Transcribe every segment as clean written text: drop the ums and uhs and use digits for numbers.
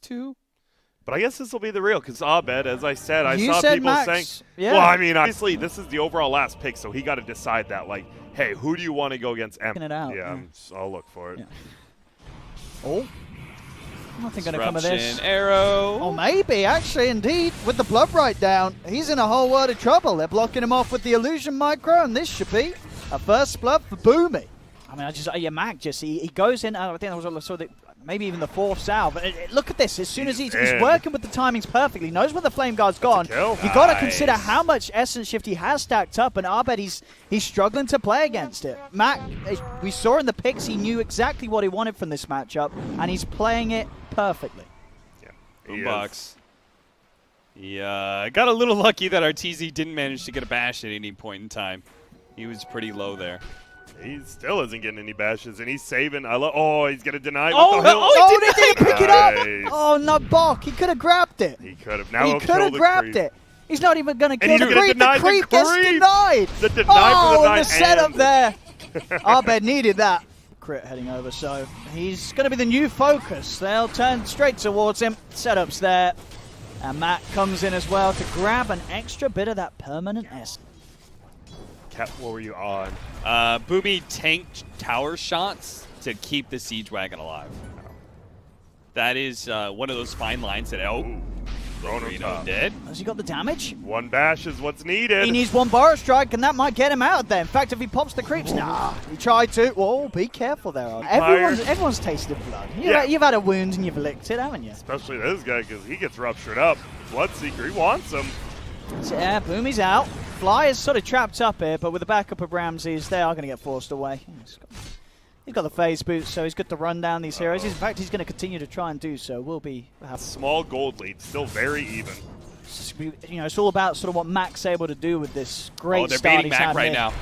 2. But I guess this will be the real, because Abed, as I said, I You saw said people Max. saying, Yeah. well, I mean, obviously, this is the overall last pick, so he got to decide that, like, hey, who do you want to go against M? It out, yeah, yeah. I'll look for it. Yeah. Oh. Nothing going to come of this. Disruption, arrow. Oh, maybe, actually, indeed. With the blood right down, he's in a whole world of trouble. They're blocking him off with the illusion micro, and this should be a first blood for Boomy. I mean, Mac just, he goes in, I think that was sort of maybe even the 4th salve. Look at this, as soon as he's working with the timings perfectly, knows where the Flame Guard's gone. You've got to consider how much Essence Shift he has stacked up, and Abed, he's struggling to play against it. Mac, we saw in the picks, he knew exactly what he wanted from this matchup, and he's playing it perfectly. Yeah, Boombox. Yeah, got a little lucky that Arteezy didn't manage to get a bash at any point in time. He was pretty low there. He still isn't getting any bashes, and he's saving. Oh, he's going to deny it Oh, with the hill. oh, he didn't pick it up. Nice. Oh, no, Bok. He could have grabbed it. He could have. Now He could have grabbed it. He's not even going to kill the creep. The creep gets denied. The deny for the the setup there. Abed needed that. Crit heading over, so he's going to be the new focus. They'll turn straight towards him. Setup's there. And Matt comes in as well to grab an extra bit of that permanent S. Cap, what were you on? Boomy tanked tower shots to keep the Siege Wagon alive. That is one of those fine lines that, Reno did. Has he got the damage? One bash is what's needed. He needs one Burrow Strike, and that might get him out there. In fact, if he pops the creeps, nah, he tried to. Whoa, be careful there. Everyone's tasted blood. You've had a wound and you've licked it, haven't you? Especially this guy, because he gets ruptured up. Bloodseeker, he wants him. So, yeah, Boomy's out. Fly is sort of trapped up here, but with the backup of Ramses, they are going to get forced away. He's got the phase boost, so he's good to run down these heroes. In fact, he's going to continue to try and do so. Will be small gold lead, still very even. You know, it's all about sort of what Mac's able to do with this great they're start beating Mac right now.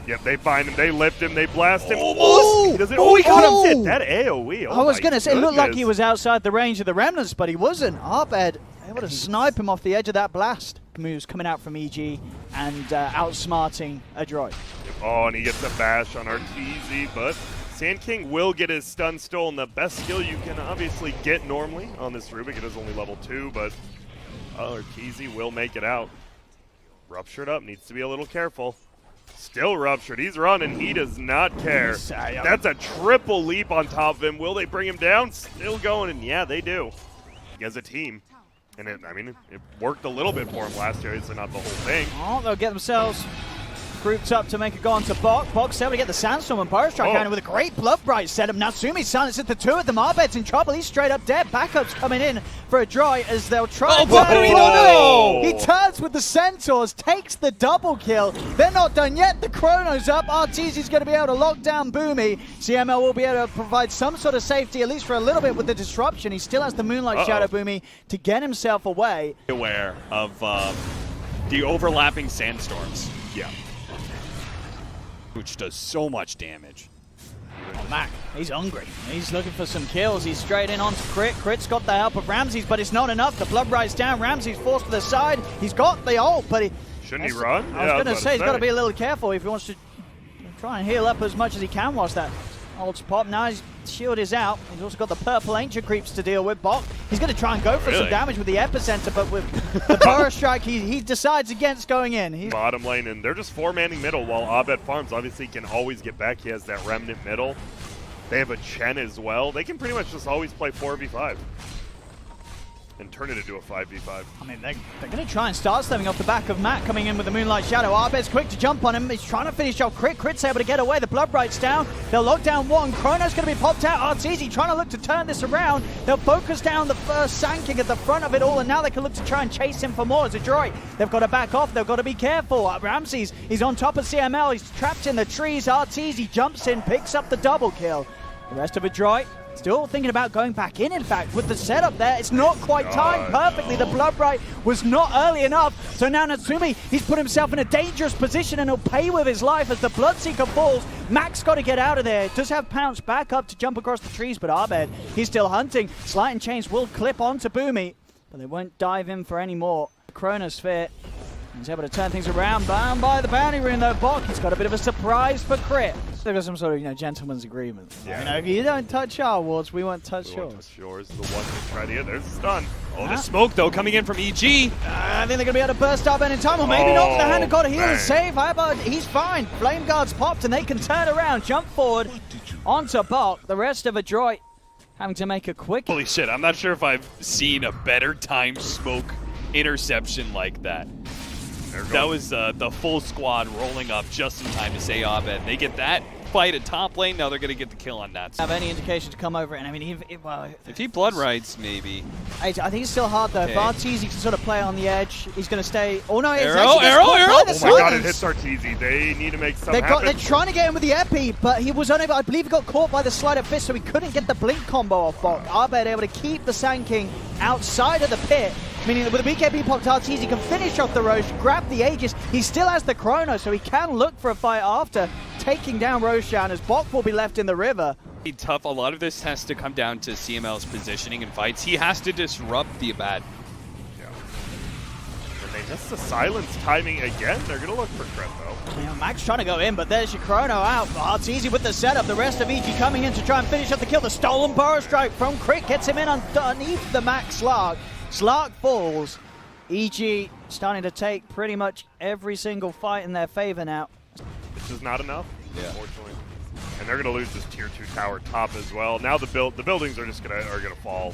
Yep, they find him, they lift him, they blast him. Oh, he got him hit. That AoE. I was going to say, it looked like he was outside the range of the remnants, but he wasn't. Abed able to snipe him off the edge of that blast. Moves coming out from EG and outsmarting Adroit. Oh, and he gets a bash on Arteezy, but Sand King will get his stun stolen. The best skill you can obviously get normally on this Rubik. It is only level 2, but Arteezy will make it out. Ruptured up, needs to be a little careful. Still ruptured, he's running, he does not care. That's a triple leap on top of him. Will they bring him down? Still going, and yeah, they do. As a team. And it worked a little bit for him last year, so not the whole thing. Oh, they'll get themselves grouped up to make a go onto Bok. Bok's able to get the Sandstorm and Burrow Strike down with a great Blood Bright setup. Now Sumi's silenced the 2 of them. Abed's in trouble. He's straight up dead. Backups coming in for Adroit as they'll try He turns with the Centaurs, takes the double kill. They're not done yet. The Chrono's up. Arteezy's going to be able to lock down Boomy. CML will be able to provide some sort of safety, at least for a little bit with the disruption. He still has the Moonlight Shadow Boomy to get himself away. Aware of the overlapping sandstorms. Yeah. Which does so much damage. Oh, Mac, he's hungry. He's looking for some kills. He's straight in onto Crit. Crit's got the help of Ramses, but it's not enough. The blood rides down. Ramses forced to the side. He's got the ult, but shouldn't he run? I was going to say, he's got to be a little careful if he wants to try and heal up as much as he can whilst that ult's pop. Now his shield is out. He's also got the purple ancient creeps to deal with. Bok, he's going to try and go for some damage with the epicenter, but with the Burrow Strike, he decides against going in. Bottom lane, and they're just 4-manning middle while Abed farms. Obviously, he can always get back. He has that remnant middle. They have a Chen as well. They can pretty much just always play 4v5 and turn it into a 5v5. I mean, they're going to try and start stemming off the back of Matt coming in with the Moonlight Shadow. Abed's quick to jump on him. He's trying to finish off Crit. Crit's able to get away. The Blood Bright's down. They'll lock down one. Chrono's going to be popped out. Arteezy trying to look to turn this around. They'll focus down the first Sand King at the front of it all, and now they can look to try and chase him for more. As Adroit, they've got to back off. They've got to be careful. Ramses, he's on top of CML. He's trapped in the trees. Arteezy jumps in, picks up the double kill. The rest of Adroit still thinking about going back in fact, with the setup there. It's not quite timed perfectly. The Blood Bright was not early enough. So now Natsumi, he's put himself in a dangerous position and he'll pay with his life as the Bloodseeker falls. Mac's got to get out of there. Does have Pounce back up to jump across the trees, but Abed, he's still hunting. Slight and Chains will clip onto Boomy, but they won't dive in for any more. Chronosphere, he's able to turn things around. Bound by the bounty rune though. Bok, he's got a bit of a surprise for Crit. There was some sort of, gentleman's agreement. Yeah. If you don't touch our wards, we won't touch We yours. won't touch yours. The one to try to get. There's a stun. Oh, the smoke, though, coming in from EG. I think they're going to be able to burst up any time, or maybe not. The hand of God heal man. is safe. How about he's fine? Flame Guard's popped, and they can turn around, jump forward onto Bok. The rest of Adroit having to make a quick. Holy shit, I'm not sure if I've seen a better timed smoke interception like that. That was the full squad rolling up just in time to say Abed. They get that fight at top lane, now they're going to get the kill on Nats. Have any indication to come over, and I mean, If he blood rides, maybe. I think it's still hard though. Okay. If Arteezy can sort of play on the edge, he's going to stay. Oh no, it's Arrow, actually gets arrow, caught arrow! by the Oh my god, it silence. hits Arteezy. They need to make something happen. They're trying to get him with the epi, but he was unable. I believe he got caught by the sleight of fist, so he couldn't get the blink combo off Bok. Abed able to keep the Sand King outside of the pit, meaning that with the BKB popped, Arteezy can finish off the Roche, grab the Aegis. He still has the Chrono, so he can look for a fight after taking down Roshan, as Bok will be left in the river. Tough. A lot of this has to come down to CML's positioning and fights. He has to disrupt the Abad. Yeah. And they miss the silence timing again. They're going to look for crit, though. Max trying to go in, but there's your Chrono out. Arteezy with the setup. The rest of EG coming in to try and finish up the kill. The stolen Burrow Strike from Crit gets him in underneath the Max Slark. Slark falls. EG starting to take pretty much every single fight in their favor now. It's just not enough, Yeah. unfortunately. And they're going to lose this tier 2 tower top as well. Now the buildings are just gonna fall.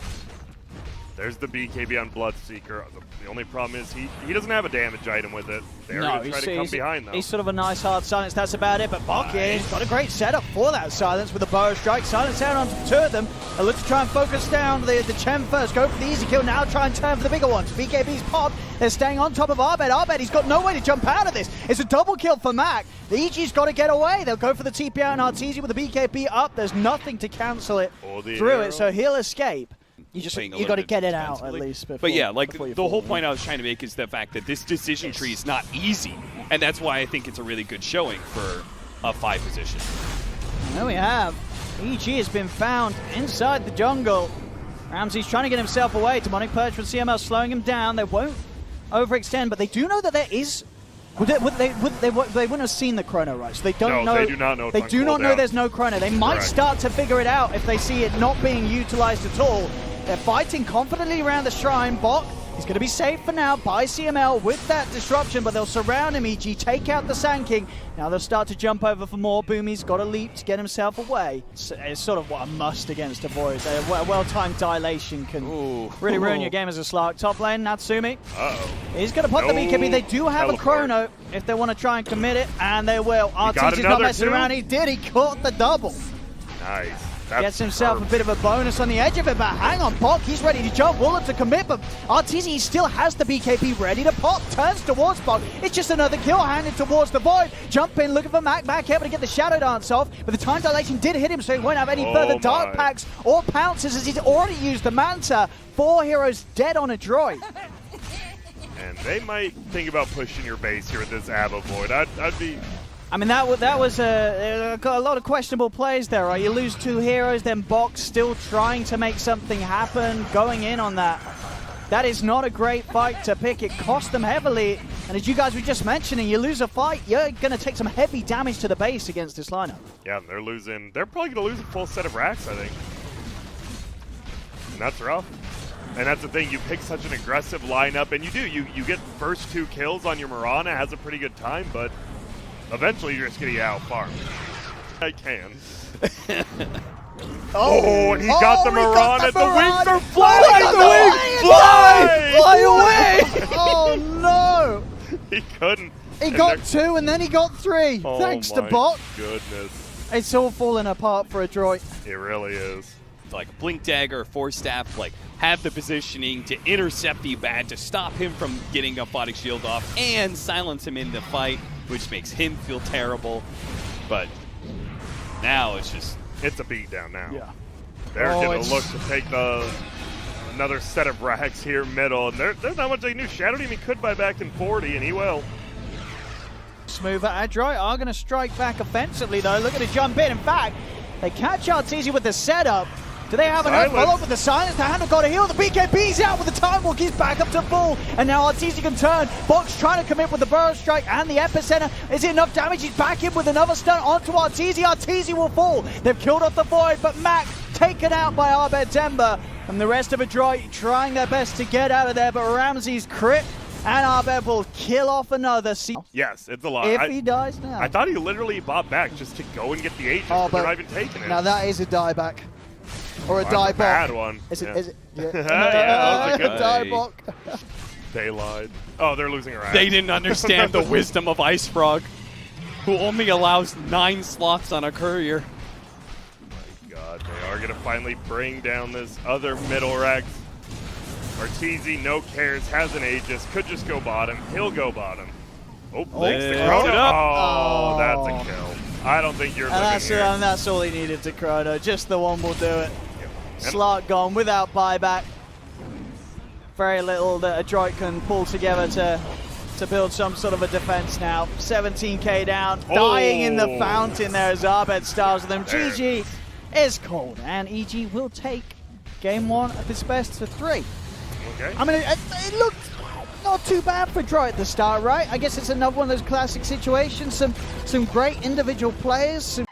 There's the BKB on Bloodseeker. The only problem is he doesn't have a damage item with it. They're going to try to come behind, though. He's sort of a nice hard silence, that's about it. But Bok he's got a great setup for that silence with the Burrow Strike. Silence down onto two of them. They look to try and focus down the Chen first. Go for the easy kill, now try and turn for the bigger ones. BKB's popped. They're staying on top of Abed. Abed, he's got no way to jump out of this. It's a double kill for Mac. The EG's got to get away. They'll go for the TP out, and Arteezy with the BKB up. There's nothing to cancel it through it, so he'll escape. You got to get it out at least. But yeah, like the whole point I was trying to make is the fact that this decision tree is not easy, and that's why I think it's a really good showing for a 5 position. There we have. EG has been found inside the jungle. Ramsey's trying to get himself away. Demonic Purge from CML slowing him down. They won't overextend, but they do know that there is. They wouldn't have seen the Chrono, right? So they don't know. They do not know. They do not know there's no Chrono. They might start to figure it out if they see it not being utilized at all. They're fighting confidently around the shrine. Bok is going to be safe for now by CML with that disruption, but they'll surround him. EG take out the Sand King. Now they'll start to jump over for more. Boomy's got a leap to get himself away. It's sort of what a must against Avoid. A well-timed dilation can really ruin your game as a Slark. Top lane, Natsumi. He's going to pop the BKB. They do have a Chrono if they want to try and commit it, and they will. Arteezy's not messing around. He did. He caught the double. Nice. Gets himself a bit of a bonus on the edge of it, but hang on, Bok, he's ready to jump, Wooler to commit, but Arteezy still has the BKB ready to pop, turns towards Bok. It's just another kill handed towards the Void. Jump in, looking for Mac, able to get the Shadow Dance off, but the time dilation did hit him, so he won't have any further Dark Packs or Pounces, as he's already used the Manta. 4 heroes dead on Adroit. And they might think about pushing your base here with this Abba Void. I'd be... I mean, that was a lot of questionable plays there, right? You lose 2 heroes, then Bok still trying to make something happen, going in on that. That is not a great fight to pick. It cost them heavily. And as you guys were just mentioning, you lose a fight, you're going to take some heavy damage to the base against this lineup. Yeah, they're losing. They're probably going to lose a full set of racks, I think. And that's rough. And that's the thing, you pick such an aggressive lineup, and you do. You get first 2 kills on your Mirana, has a pretty good time, but eventually you're just going to get out-farmed. I can. And he got the Mirana. The wings are flying! Fly away! Oh no! He couldn't. He got 2 and then he got 3. Oh, thanks to Bok. Goodness. It's all falling apart for Adroit. It really is. Like Blink Dagger, Force Staff, like have the positioning to intercept the Abad, to stop him from getting a Aphotic Shield off, and silence him in the fight, which makes him feel terrible. But now it's a beatdown now. Yeah. They're going to look to take another set of racks here middle, and there's not much they knew. Shadow Demon could buy back in 40, and he will. Smoother Adroit are going to strike back offensively, though. Looking to jump in. In fact, they catch Arteezy with the setup. Do they have enough? Silence. Follow with the silence. The handle got a heal. The BKB's out with the time walk. He's back up to full. And now Arteezy can turn. Box trying to commit with the burrow strike and the epicenter. Is it enough damage? He's back in with another stun onto Arteezy. Arteezy will fall. They've killed off the Void, but Mac taken out by Abed Zemba. And the rest of Adroit trying their best to get out of there, but Ramsey's crit. And Abed will kill off another. Yes, it's a lot. If he dies now. I thought he literally bought back just to go and get the Aegis, Oh, but they're but not even taking it. Now that is a dieback. Or a That's die a bad block. one. Is it? Yeah. Is it? Yeah. Yeah, that was a good die play. block. They lied. Oh, they're losing a rat. They didn't understand the wisdom of Ice Frog, who only allows 9 slots on a courier. God, they are going to finally bring down this other middle rack. Arteezy, no cares, has an Aegis, could just go bottom. He'll go bottom. Oh, thanks to Lift Chrono. it up. Oh, Oh. that's a kill. I don't think you're And living that's, here. and that's all he needed to Chrono. Just the one will do it. Yep. Slark gone without buyback. Very little that Adroit can pull together to build some sort of a defense now. 17k down, dying in the Oh. fountain there as Abed styles with them. There. GG is cold, and EG will take game 1 of his best to 3. Okay. I mean, it looked not too bad for Adroit at the start, right? I guess it's another one of those classic situations. Some great individual players, some